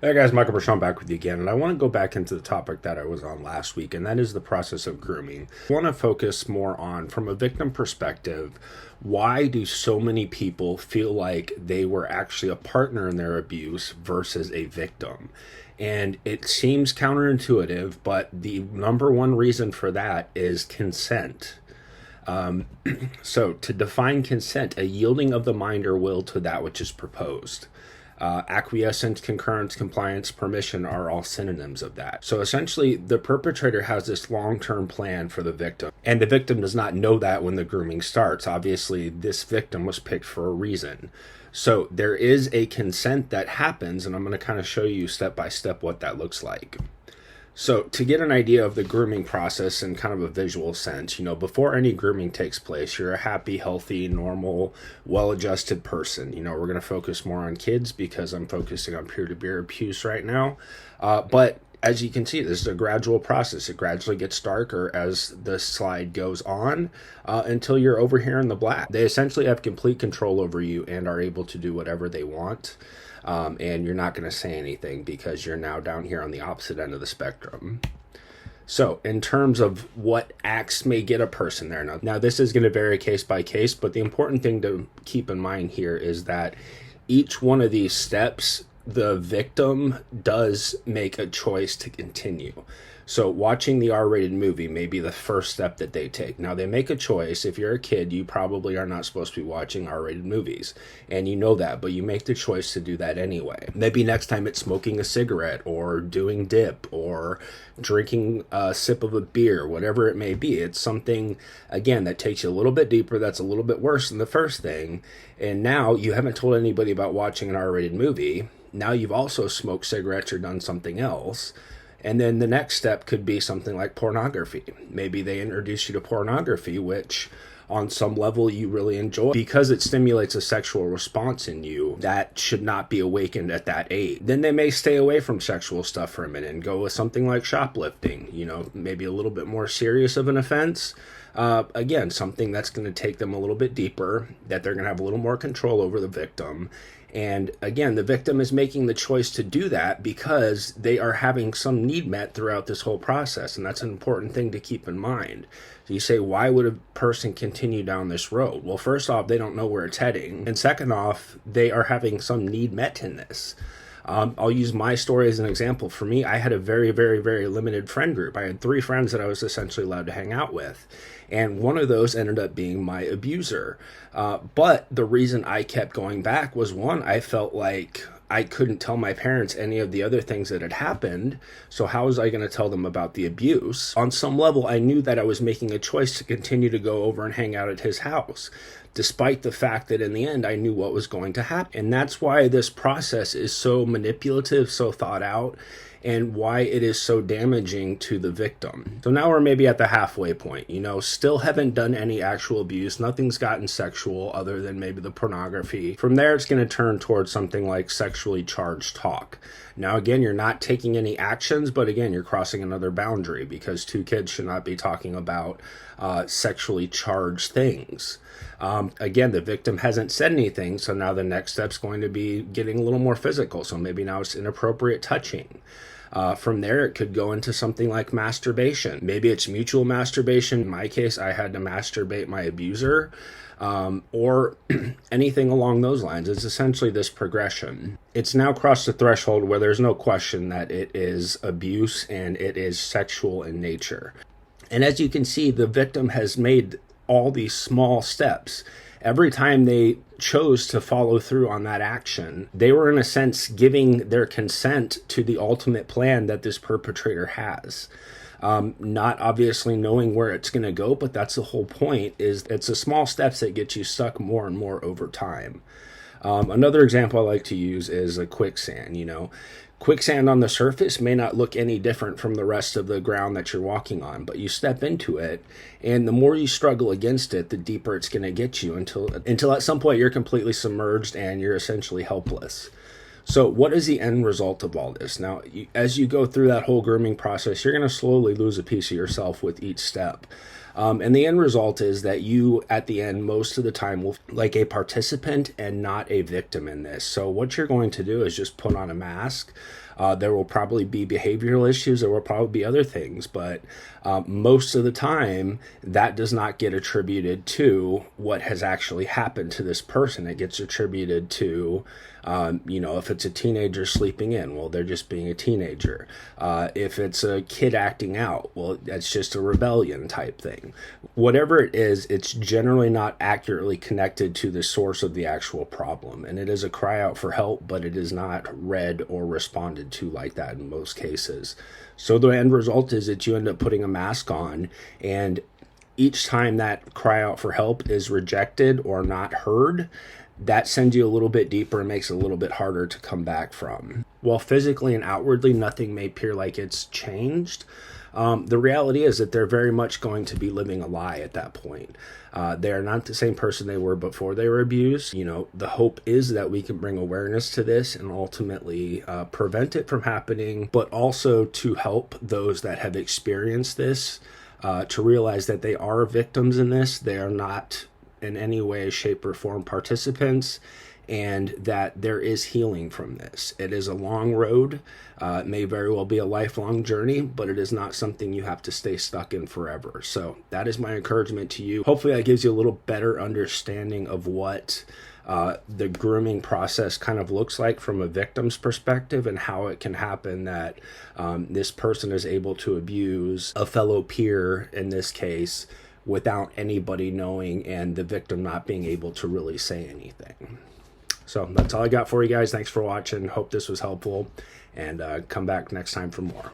Hey guys, Michael Bershon back with you again, and I want to go back into the topic that I was on last week, and that is the process of grooming. I want to focus more on, from a victim perspective, why do so many people feel like they were actually a partner in their abuse versus a victim? And it seems counterintuitive, but the number one reason for that is consent. So, to define consent, a yielding of the mind or will to that which is proposed. Acquiescence, concurrence, compliance, permission are all synonyms of that. So essentially, the perpetrator has this long-term plan for the victim, and the victim does not know that when the grooming starts. Obviously, this victim was picked for a reason. So there is a consent that happens, and I'm going to kind of show you step by step what that looks like. So to get an idea of the grooming process in kind of a visual sense, before any grooming takes place, you're a happy, healthy, normal, well-adjusted person. We're going to focus more on kids because I'm focusing on peer-to-peer abuse right now. But as you can see, this is a gradual process. It gradually gets darker as the slide goes on until you're over here in the black. They essentially have complete control over you and are able to do whatever they want. And you're not going to say anything because you're now down here on the opposite end of the spectrum. So in terms of what acts may get a person there, now this is going to vary case by case, but the important thing to keep in mind here is that each one of these steps, the victim does make a choice to continue. So watching the R-rated movie may be the first step that they take. Now, they make a choice. If you're a kid, you probably are not supposed to be watching R-rated movies. And you know that, but you make the choice to do that anyway. Maybe next time it's smoking a cigarette or doing dip or drinking a sip of a beer, whatever it may be. It's something, again, that takes you a little bit deeper, that's a little bit worse than the first thing. And now you haven't told anybody about watching an R-rated movie. Now you've also smoked cigarettes or done something else. And then the next step could be something like pornography. Maybe they introduce you to pornography, which on some level you really enjoy because it stimulates a sexual response in you that should not be awakened at that age. Then they may stay away from sexual stuff for a minute and go with something like shoplifting, maybe a little bit more serious of an offense. Again, something that's going to take them a little bit deeper, that they're going to have a little more control over the victim. And again, the victim is making the choice to do that because they are having some need met throughout this whole process. And that's an important thing to keep in mind. So you say, why would a person continue down this road? Well, first off, they don't know where it's heading. And second off, they are having some need met in this. I'll use my story as an example. For me, I had a very, very, very limited friend group. I had 3 friends that I was essentially allowed to hang out with. And one of those ended up being my abuser. But the reason I kept going back was, one, I felt like I couldn't tell my parents any of the other things that had happened. So how was I going to tell them about the abuse? On some level, I knew that I was making a choice to continue to go over and hang out at his house, despite the fact that in the end, I knew what was going to happen. And that's why this process is so manipulative, so thought out, and why it is so damaging to the victim. So now we're maybe at the halfway point, still haven't done any actual abuse. Nothing's gotten sexual other than maybe the pornography. From there, it's going to turn towards something like sexually charged talk. Now, again, you're not taking any actions, but again, you're crossing another boundary because 2 kids should not be talking about sexually charged things. Again, the victim hasn't said anything, so now the next step's going to be getting a little more physical. So maybe now it's inappropriate touching. From there, it could go into something like masturbation. Maybe it's mutual masturbation. In my case, I had to masturbate my abuser, or anything along those lines. It's essentially this progression. It's now crossed the threshold where there's no question that it is abuse and it is sexual in nature. And as you can see, the victim has made all these small steps. Every time they chose to follow through on that action, they were in a sense giving their consent to the ultimate plan that this perpetrator has. Not obviously knowing where it's going to go, but that's the whole point, is it's the small steps that get you stuck more and more over time. Another example I like to use is a quicksand. Quicksand on the surface may not look any different from the rest of the ground that you're walking on, but you step into it, and the more you struggle against it, the deeper it's going to get you until at some point you're completely submerged and you're essentially helpless. So what is the end result of all this? Now, as you go through that whole grooming process, you're going to slowly lose a piece of yourself with each step. And the end result is that you, at the end, most of the time, will feel like a participant and not a victim in this. So what you're going to do is just put on a mask. There will probably be behavioral issues. There will probably be other things, but most of the time that does not get attributed to what has actually happened to this person. It gets attributed to, if it's a teenager sleeping in, well, they're just being a teenager. If it's a kid acting out, well, that's just a rebellion type thing. Whatever it is, it's generally not accurately connected to the source of the actual problem. And it is a cry out for help, but it is not read or responded to like that in most cases. So the end result is that you end up putting a mask on, and each time that cry out for help is rejected or not heard, that sends you a little bit deeper and makes it a little bit harder to come back from. While physically and outwardly nothing may appear like it's changed, the reality is that they're very much going to be living a lie at that point. They are not the same person they were before they were abused. The hope is that we can bring awareness to this and ultimately prevent it from happening, but also to help those that have experienced this to realize that they are victims in this. They are not in any way, shape, or form participants, and that there is healing from this. It is a long road. It may very well be a lifelong journey, but it is not something you have to stay stuck in forever. So that is my encouragement to you. Hopefully that gives you a little better understanding of what the grooming process kind of looks like from a victim's perspective, and how it can happen that this person is able to abuse a fellow peer in this case without anybody knowing and the victim not being able to really say anything. So that's all I got for you guys. Thanks for watching. Hope this was helpful, and come back next time for more.